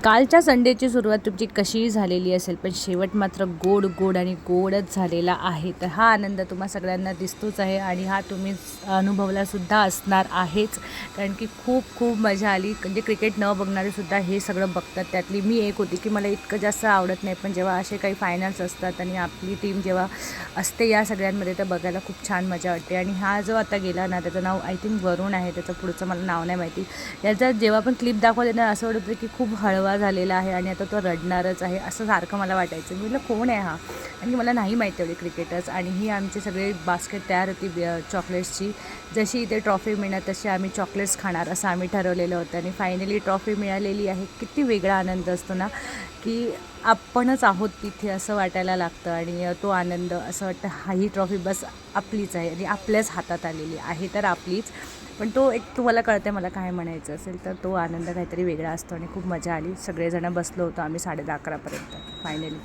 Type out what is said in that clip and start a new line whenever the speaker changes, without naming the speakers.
कालच्या संडेची सुरुवात तुमची कशीही झालेली असेल, पण शेवट मात्र गोड गोड आणि गोडच झालेला आहे. तर हा आनंद तुम्हा सगळ्यांना दिसतोच आहे आणि हा तुम्ही अनुभवलासुद्धा असणार आहेच. कारण की खूप खूप मजा आली. म्हणजे क्रिकेट न बघणारेसुद्धा हे सगळं बघतात. त्यातली मी एक होती की मला इतकं जास्त आवडत नाही, पण जेव्हा असे काही फायनल्स असतात आणि आपली टीम जेव्हा असते या सगळ्यांमध्ये, तर बघायला खूप छान मजा वाटते. आणि हा जो आता गेला ना, त्याचं नाव आय थिंक वरुण आहे, त्याचं पुढचं मला नाव नाही माहिती. याचा जेव्हा पण क्लिप दाखवते ना, असं वाटतं की खूप हळवा झालेला आहे आणि आता तो रडणारच आहे, असं सारखं मला वाटायचं. मी म्हटलं कोण आहे हा, आणि मला नाही माहिती एवढे क्रिकेटर्स. आणि ही आमची सगळे बास्केट तयार होती चॉकलेट्सची. जशी इथे ट्रॉफी मिळणार तशी आम्ही चॉकलेट्स खाणार असं आम्ही ठरवलेलं होतं. आणि फायनली ट्रॉफी मिळालेली आहे. किती वेगळा आनंद असतो ना, की आपणच आहोत तिथे असं वाटायला लागतं. आणि तो आनंद असं वाटतं हा ही ट्रॉफी बस आपलीच आहे आणि आपल्याच हातात आलेली आहे, तर आपलीच. पण तो एक तुम्हाला कळतं मला काय म्हणायचं असेल, तर तो आनंद काहीतरी वेगळा असतो आणि खूप मजा आली. सगळेजण बसलो होतो आम्ही 10:30 पर्यंत फायनली.